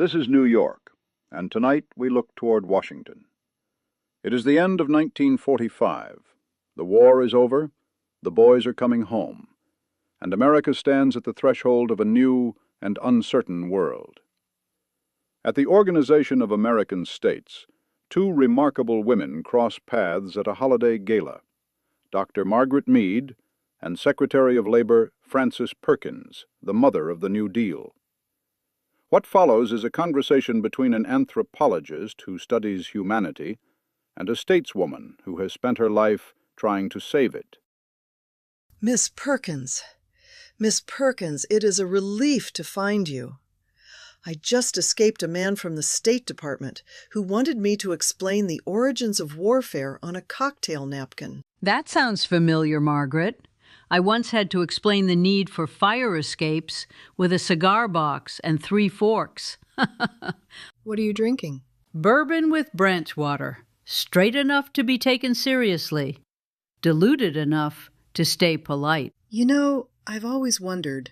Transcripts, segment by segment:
This is New York, and tonight we look toward Washington. It is the end of 1945. The war is over, the boys are coming home, and America stands at the threshold of a new and uncertain world. At the Organization of American States, two remarkable women cross paths at a holiday gala, Dr. Margaret Mead and Secretary of Labor Frances Perkins, the mother of the New Deal. What follows is a conversation between an anthropologist who studies humanity and a stateswoman who has spent her life trying to save it. Miss Perkins, it is a relief to find you. I just escaped a man from the State Department who wanted me to explain the origins of warfare on a cocktail napkin. That sounds familiar, Margaret. I once had to explain the need for fire escapes with a cigar box and 3 forks. What are you drinking? Bourbon with branch water, straight enough to be taken seriously, diluted enough to stay polite. You know, I've always wondered,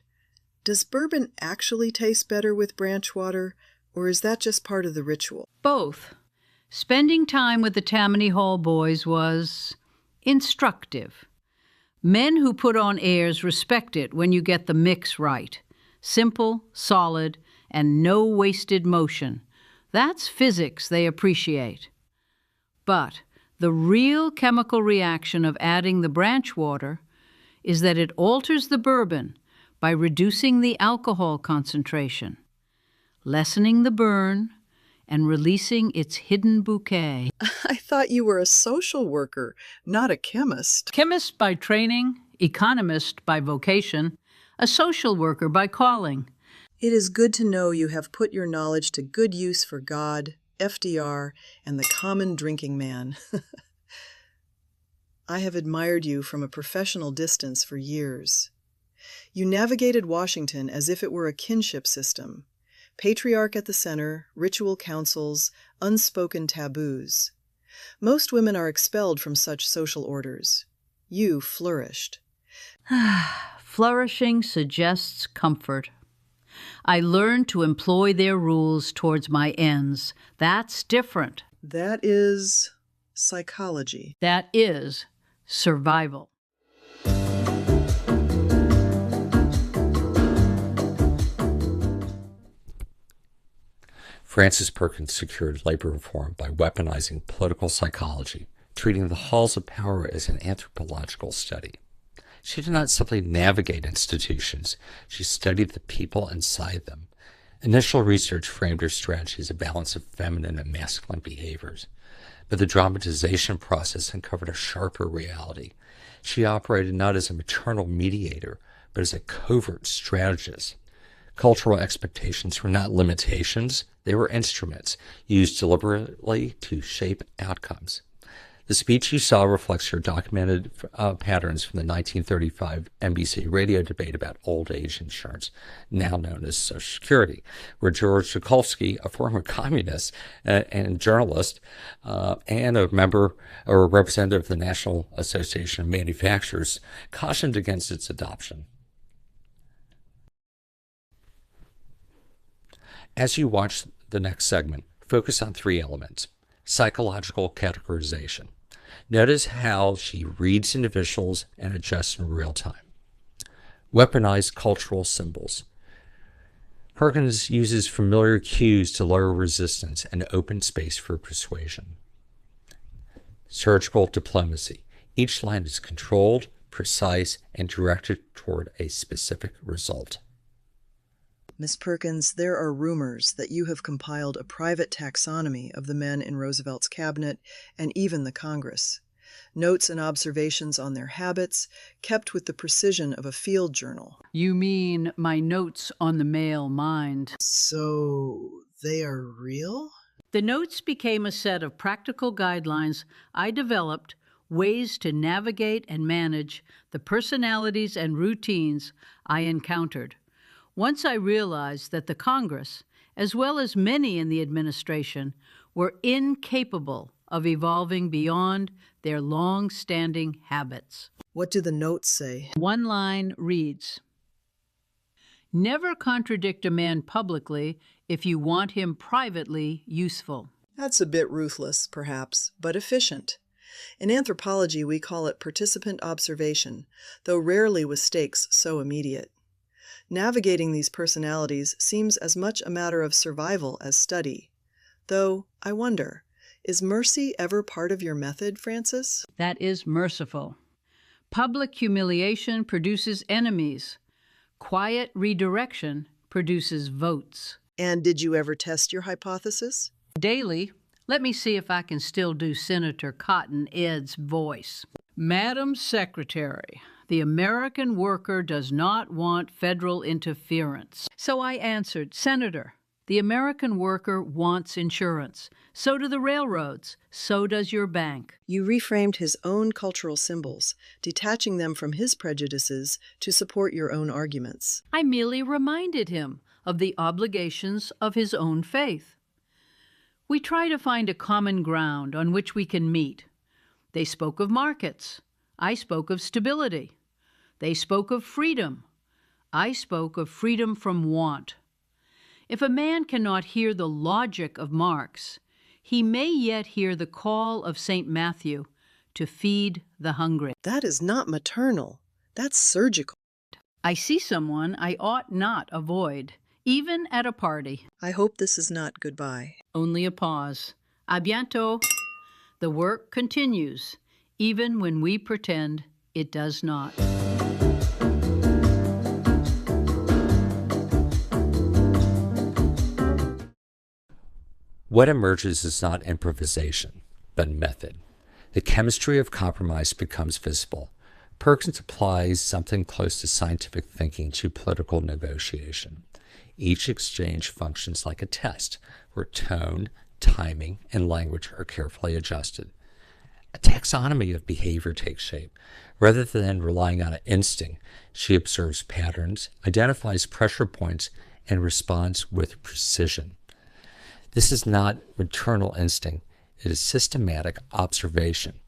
does bourbon actually taste better with branch water, or is that just part of the ritual? Both. Spending time with the Tammany Hall boys was instructive. Men who put on airs respect it when you get the mix right. Simple, solid, and no wasted motion. That's physics they appreciate. But the real chemical reaction of adding the branch water is that it alters the bourbon by reducing the alcohol concentration, lessening the burn, and releasing its hidden bouquet. I thought you were a social worker, not a chemist. Chemist by training, economist by vocation, a social worker by calling. It is good to know you have put your knowledge to good use for God, FDR, and the common drinking man. I have admired you from a professional distance for years. You navigated Washington as if it were a kinship system. Patriarch at the center, ritual councils, unspoken taboos. Most women are expelled from such social orders. You flourished. Flourishing suggests comfort. I learned to employ their rules towards my ends. That's different. That is psychology. That is survival. Frances Perkins secured labor reform by weaponizing political psychology, treating the halls of power as an anthropological study. She did not simply navigate institutions, she studied the people inside them. Initial research framed her strategy as a balance of feminine and masculine behaviors, but the dramatization process uncovered a sharper reality. She operated not as a maternal mediator, but as a covert strategist. Cultural expectations were not limitations, they were instruments used deliberately to shape outcomes. The speech you saw reflects her documented patterns from the 1935 NBC radio debate about old age insurance, now known as Social Security, where George Tucholsky, a former communist and journalist and a member or a representative of the National Association of Manufacturers, cautioned against its adoption. As you watch the next segment, focus on 3 elements. Psychological categorization. Notice how she reads individuals and adjusts in real time. Weaponized cultural symbols. Perkins uses familiar cues to lower resistance and open space for persuasion. Surgical diplomacy. Each line is controlled, precise, and directed toward a specific result. Miss Perkins, there are rumors that you have compiled a private taxonomy of the men in Roosevelt's cabinet and even the Congress. Notes and observations on their habits, kept with the precision of a field journal. You mean my notes on the male mind? So, they are real? The notes became a set of practical guidelines I developed, ways to navigate and manage the personalities and routines I encountered. Once I realized that the Congress, as well as many in the administration, were incapable of evolving beyond their long-standing habits. What do the notes say? One line reads, Never contradict a man publicly if you want him privately useful. That's a bit ruthless, perhaps, but efficient. In anthropology, we call it participant observation, though rarely with stakes so immediate. Navigating these personalities seems as much a matter of survival as study. Though, I wonder, is mercy ever part of your method, Francis? That is merciful. Public humiliation produces enemies. Quiet redirection produces votes. And did you ever test your hypothesis? Daily, let me see if I can still do Senator Cotton Ed's voice. Madam Secretary, the American worker does not want federal interference. So I answered, Senator, the American worker wants insurance. So do the railroads. So does your bank. You reframed his own cultural symbols, detaching them from his prejudices to support your own arguments. I merely reminded him of the obligations of his own faith. We try to find a common ground on which we can meet. They spoke of markets. I spoke of stability. They spoke of freedom. I spoke of freedom from want. If a man cannot hear the logic of Marx, he may yet hear the call of St. Matthew to feed the hungry. That is not maternal. That's surgical. I see someone I ought not avoid, even at a party. I hope this is not goodbye. Only a pause. A bientôt. The work continues, even when we pretend it does not. What emerges is not improvisation, but method. The chemistry of compromise becomes visible. Perkins applies something close to scientific thinking to political negotiation. Each exchange functions like a test, where tone, timing, and language are carefully adjusted. A taxonomy of behavior takes shape. Rather than relying on an instinct, she observes patterns, identifies pressure points, and responds with precision. This is not maternal instinct. It is systematic observation.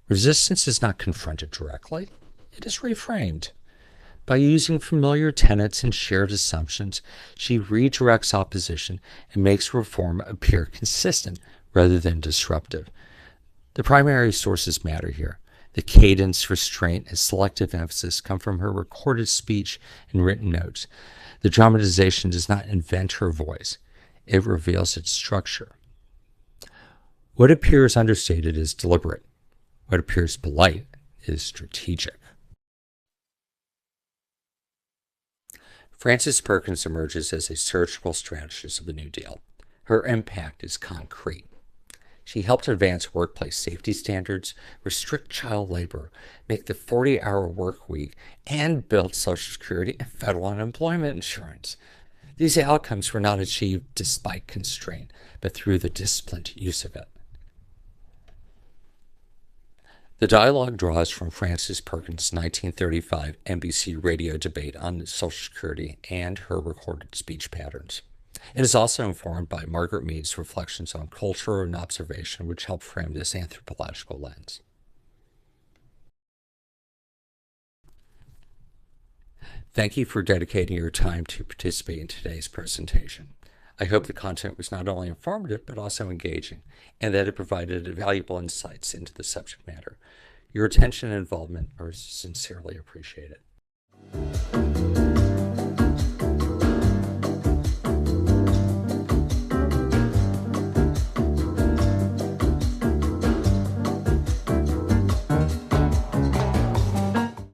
Resistance is not confronted directly. It is reframed. By using familiar tenets and shared assumptions, she redirects opposition and makes reform appear consistent rather than disruptive. The primary sources matter here. The cadence, restraint, and selective emphasis come from her recorded speech and written notes. The dramatization does not invent her voice. It reveals its structure. What appears understated is deliberate. What appears polite is strategic. Frances Perkins emerges as a surgical strategist of the New Deal. Her impact is concrete. She helped advance workplace safety standards, restrict child labor, make the 40-hour work week, and build Social Security and federal unemployment insurance. These outcomes were not achieved despite constraint, but through the disciplined use of it. The dialogue draws from Frances Perkins' 1935 NBC radio debate on Social Security and her recorded speech patterns. It is also informed by Margaret Mead's reflections on culture and observation, which help frame this anthropological lens. Thank you for dedicating your time to participate in today's presentation. I hope the content was not only informative, but also engaging, and that it provided valuable insights into the subject matter. Your attention and involvement are sincerely appreciated.